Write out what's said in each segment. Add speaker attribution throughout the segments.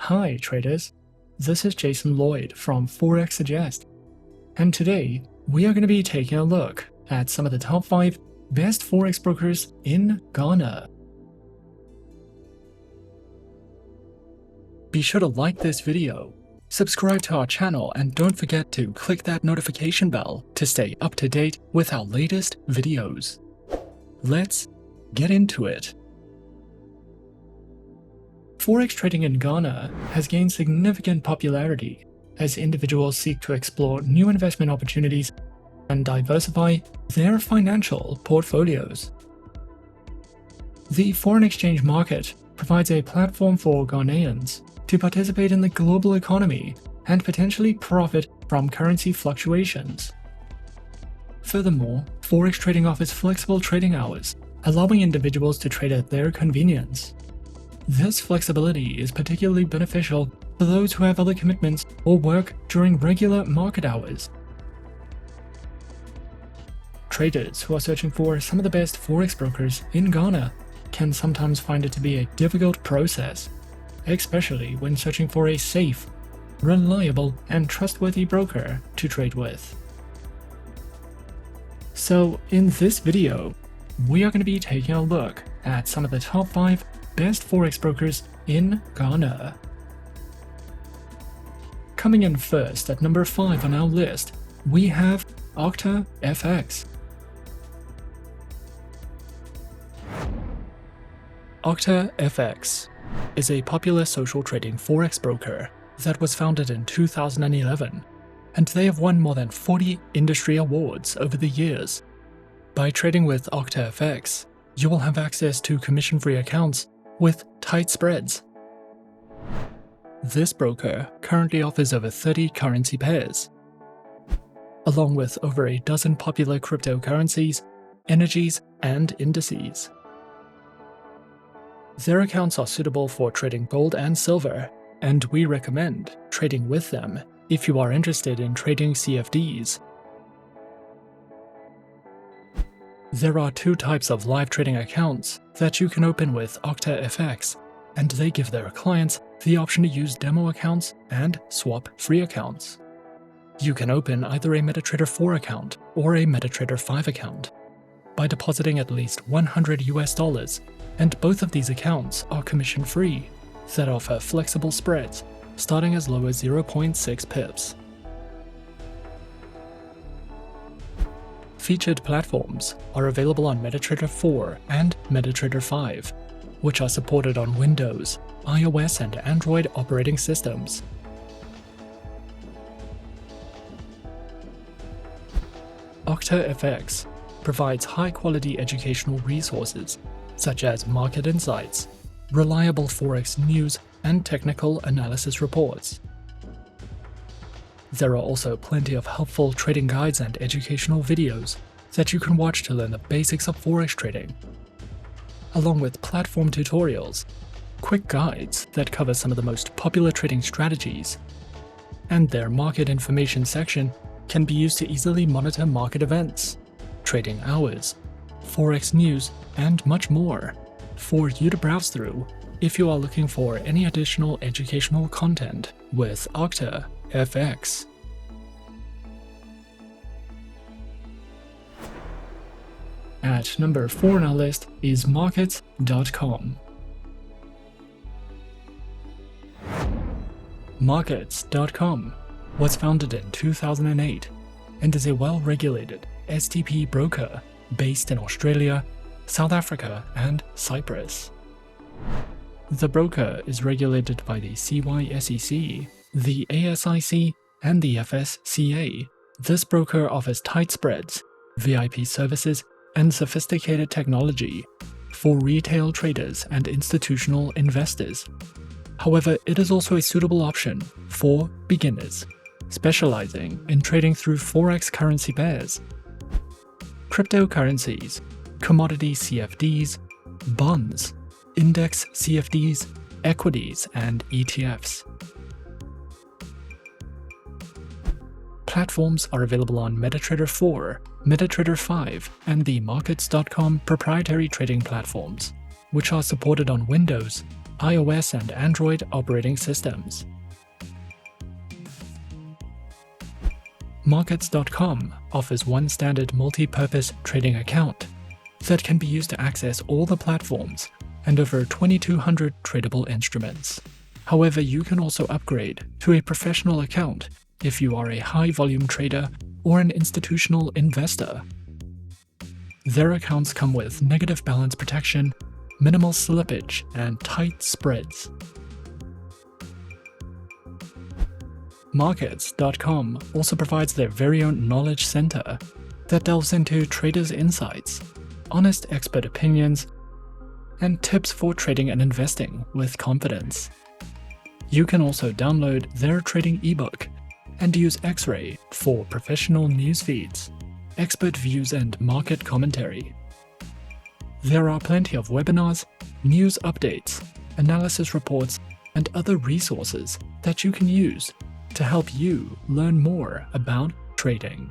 Speaker 1: Hi traders, this is Jason Lloyd from Forexsuggest, and today we are going to be taking a look at some of the top 5 best Forex brokers in Ghana. Be sure to like this video, subscribe to our channel, and don't forget to click that notification bell to stay up to date with our latest videos. Let's get into it. Forex trading in Ghana has gained significant popularity as individuals seek to explore new investment opportunities and diversify their financial portfolios. The foreign exchange market provides a platform for Ghanaians to participate in the global economy and potentially profit from currency fluctuations. Furthermore, Forex trading offers flexible trading hours, allowing individuals to trade at their convenience. This flexibility is particularly beneficial for those who have other commitments or work during regular market hours. Traders who are searching for some of the best Forex brokers in Ghana can sometimes find it to be a difficult process, especially when searching for a safe, reliable, and trustworthy broker to trade with. So in this video, we are going to be taking a look at some of the top 5 best Forex brokers in Ghana. Coming in first at number 5 on our list, we have Octa FX. Octa FX is a popular social trading Forex broker that was founded in 2011, and they have won more than 40 industry awards over the years. By trading with Octa FX, you will have access to commission-free accounts with tight spreads. This broker currently offers over 30 currency pairs, along with over a dozen popular cryptocurrencies, energies, and indices. Their accounts are suitable for trading gold and silver, and we recommend trading with them if you are interested in trading CFDs. There are 2 types of live trading accounts that you can open with Octa FX, and they give their clients the option to use demo accounts and swap free accounts. You can open either a MetaTrader 4 account or a MetaTrader 5 account by depositing at least $100, and both of these accounts are commission-free that offer flexible spreads starting as low as 0.6 pips. Featured platforms are available on MetaTrader 4 and MetaTrader 5, which are supported on Windows, iOS, and Android operating systems. Octa FX provides high-quality educational resources such as market insights, reliable Forex news, and technical analysis reports. There are also plenty of helpful trading guides and educational videos that you can watch to learn the basics of Forex trading, along with platform tutorials, quick guides that cover some of the most popular trading strategies, and their market information section can be used to easily monitor market events, trading hours, Forex news, and much more for you to browse through if you are looking for any additional educational content with Octa FX. At number 4 on our list is Markets.com. Markets.com was founded in 2008 and is a well-regulated STP broker based in Australia, South Africa, and Cyprus. The broker is regulated by the CYSEC, the ASIC, and the FSCA. This broker offers tight spreads, VIP services, and sophisticated technology for retail traders and institutional investors. However, it is also a suitable option for beginners, specializing in trading through Forex currency pairs, cryptocurrencies, commodity CFDs, bonds, index CFDs, equities, and ETFs. Platforms are available on MetaTrader 4, MetaTrader 5, and the Markets.com proprietary trading platforms, which are supported on Windows, iOS and Android operating systems. Markets.com offers one standard multi-purpose trading account that can be used to access all the platforms and over 2,200 tradable instruments. However, you can also upgrade to a professional account if you are a high-volume trader or an institutional investor. Their accounts come with negative balance protection, minimal slippage, and tight spreads. Markets.com also provides their very own knowledge center that delves into traders' insights, honest expert opinions, and tips for trading and investing with confidence. You can also download their trading ebook and use X-Ray for professional news feeds, expert views, and market commentary. There are plenty of webinars, news updates, analysis reports, and other resources that you can use to help you learn more about trading.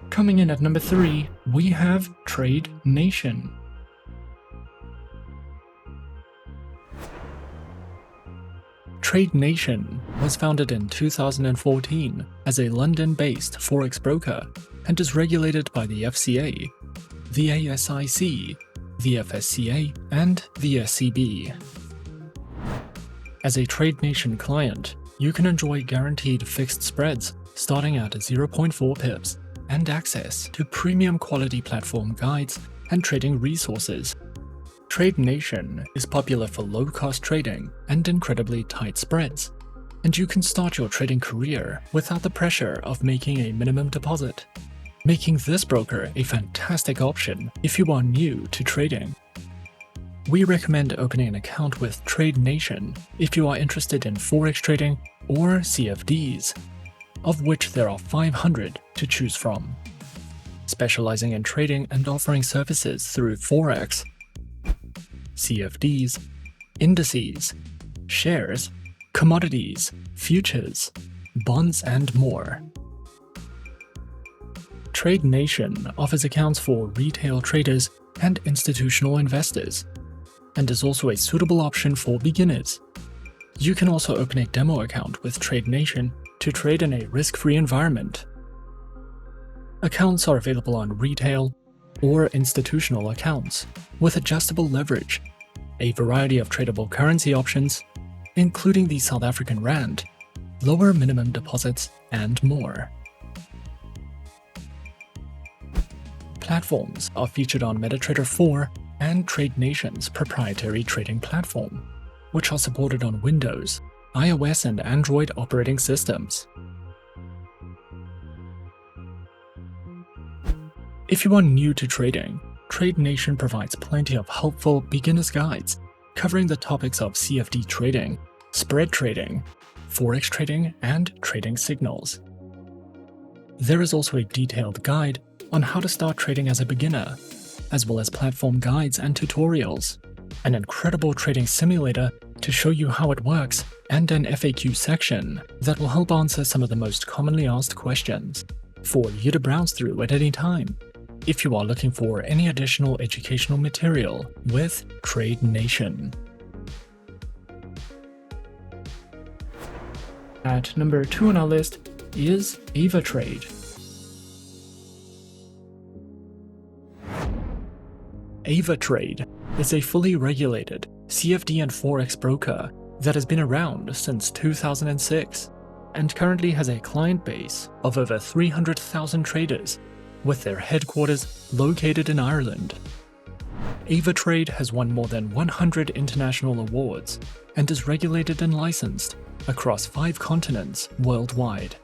Speaker 1: Coming in at number 3, we have Trade Nation. Trade Nation was founded in 2014 as a London-based Forex broker and is regulated by the FCA, the ASIC, the FSCA, and the SCB. As a Trade Nation client, you can enjoy guaranteed fixed spreads starting at 0.4 pips and access to premium quality platform guides and trading resources. Trade Nation is popular for low-cost trading and incredibly tight spreads, and you can start your trading career without the pressure of making a minimum deposit, making this broker a fantastic option if you are new to trading. We recommend opening an account with Trade Nation if you are interested in Forex trading or CFDs, of which there are 500 to choose from. Specializing in trading and offering services through Forex, CFDs, indices, shares, commodities, futures, bonds, and more. Trade Nation offers accounts for retail traders and institutional investors, and is also a suitable option for beginners. You can also open a demo account with Trade Nation to trade in a risk-free environment. Accounts are available on retail or institutional accounts with adjustable leverage, a variety of tradable currency options, including the South African Rand, lower minimum deposits, and more. Platforms are featured on MetaTrader 4 and Trade Nation's proprietary trading platform, which are supported on Windows, iOS, and Android operating systems. If you are new to trading, Trade Nation provides plenty of helpful beginner's guides covering the topics of CFD trading, spread trading, Forex trading, and trading signals. There is also a detailed guide on how to start trading as a beginner, as well as platform guides and tutorials, an incredible trading simulator to show you how it works, and an FAQ section that will help answer some of the most commonly asked questions for you to browse through at any time if you are looking for any additional educational material with Trade Nation. At number 2 on our list is Avatrade. Avatrade is a fully regulated CFD and Forex broker that has been around since 2006 and currently has a client base of over 300,000 traders, with their headquarters located in Ireland. Avatrade has won more than 100 international awards and is regulated and licensed across 5 continents worldwide.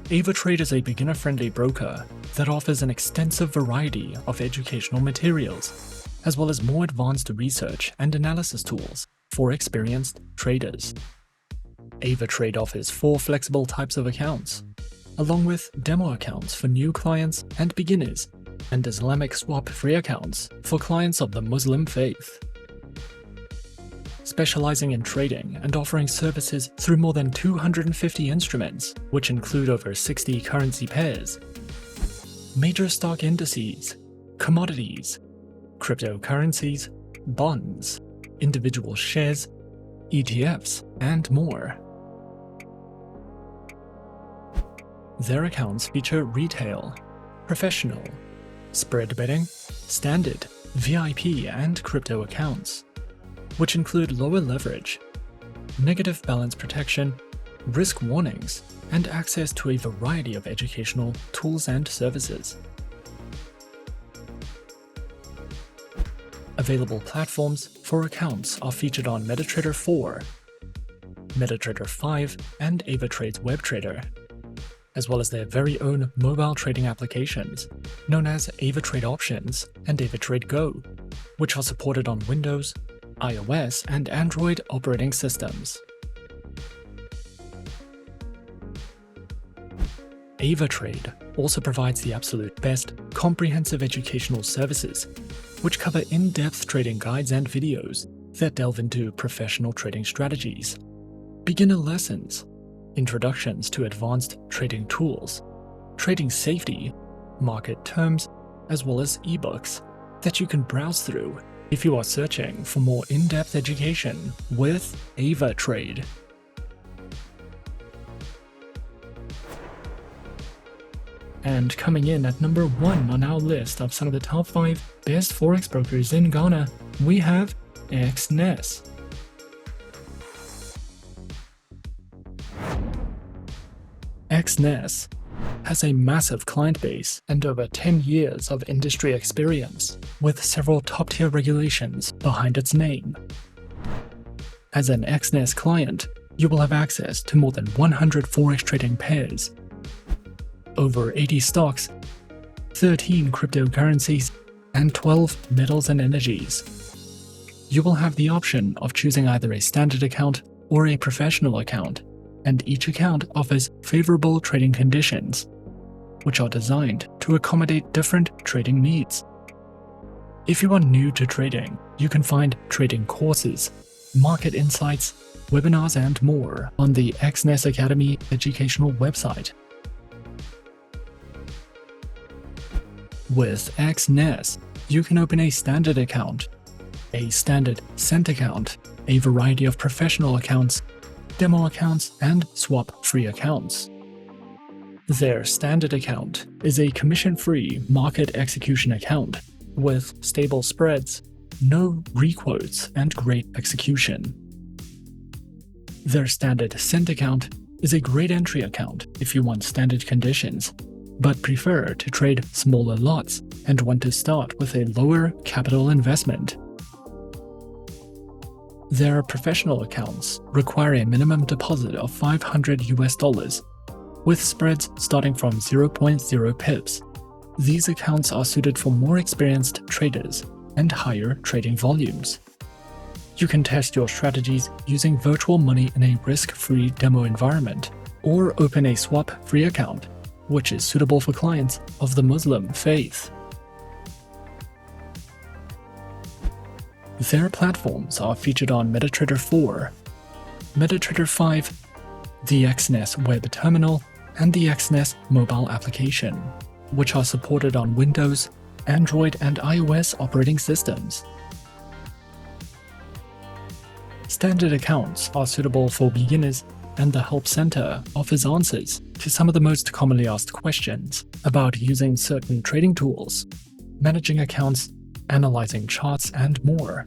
Speaker 1: Avatrade is a beginner-friendly broker that offers an extensive variety of educational materials, as well as more advanced research and analysis tools for experienced traders. Avatrade offers 4 flexible types of accounts, along with demo accounts for new clients and beginners, and Islamic swap-free accounts for clients of the Muslim faith. Specializing in trading and offering services through more than 250 instruments, which include over 60 currency pairs, major stock indices, commodities, cryptocurrencies, bonds, individual shares, ETFs, and more. Their accounts feature retail, professional, spread betting, standard, VIP, and crypto accounts, which include lower leverage, negative balance protection, risk warnings, and access to a variety of educational tools and services. Available platforms for accounts are featured on MetaTrader 4, MetaTrader 5, and Avatrade's WebTrader, as well as their very own mobile trading applications, known as Avatrade Options and Avatrade Go, which are supported on Windows, iOS, and Android operating systems. Avatrade also provides the absolute best comprehensive educational services, which cover in-depth trading guides and videos that delve into professional trading strategies, beginner lessons, introductions to advanced trading tools, trading safety, market terms, as well as ebooks that you can browse through if you are searching for more in-depth education with Avatrade. And coming in at number 1 on our list of some of the top 5 best Forex brokers in Ghana, we have Exness. Exness has a massive client base and over 10 years of industry experience, with several top-tier regulations behind its name. As an Exness client, you will have access to more than 100 Forex trading pairs, over 80 stocks, 13 cryptocurrencies, and 12 metals and energies. You will have the option of choosing either a standard account or a professional account, and each account offers favorable trading conditions, which are designed to accommodate different trading needs. If you are new to trading, you can find trading courses, market insights, webinars, and more on the Exness Academy educational website. With Exness, you can open a standard account, a standard cent account, a variety of professional accounts, demo accounts, and swap-free accounts. Their standard account is a commission-free market execution account with stable spreads, no requotes, and great execution. Their standard cent account is a great entry account if you want standard conditions, but prefer to trade smaller lots and want to start with a lower capital investment. Their professional accounts require a minimum deposit of $500 with spreads starting from 0.0 pips. These accounts are suited for more experienced traders and higher trading volumes. You can test your strategies using virtual money in a risk-free demo environment, or open a swap-free account, which is suitable for clients of the Muslim faith. Their platforms are featured on MetaTrader 4, MetaTrader 5, the Exness web terminal, and the Exness mobile application, which are supported on Windows, Android, and iOS operating systems. Standard accounts are suitable for beginners, and the Help Center offers answers to some of the most commonly asked questions about using certain trading tools, managing accounts, analyzing charts, and more.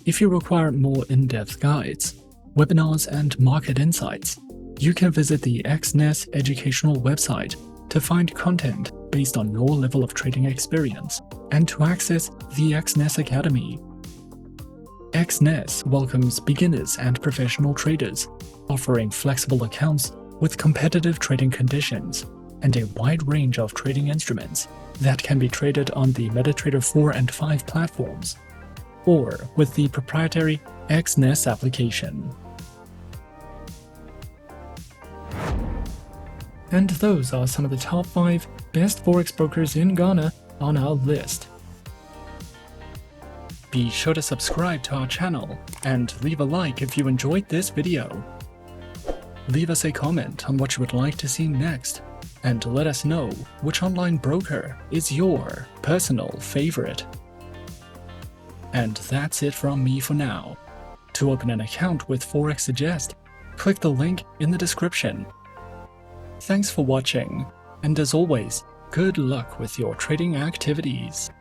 Speaker 1: If you require more in-depth guides, webinars, and market insights, you can visit the Exness educational website to find content based on your level of trading experience and to access the Exness Academy. Exness welcomes beginners and professional traders, offering flexible accounts with competitive trading conditions and a wide range of trading instruments that can be traded on the MetaTrader 4 and 5 platforms, or with the proprietary Exness application. And those are some of the top 5 best Forex brokers in Ghana on our list. Be sure to subscribe to our channel and leave a like if you enjoyed this video. Leave us a comment on what you would like to see next, and let us know which online broker is your personal favorite. And that's it from me for now. To open an account with Forexsuggest, click the link in the description. Thanks for watching, and as always, good luck with your trading activities.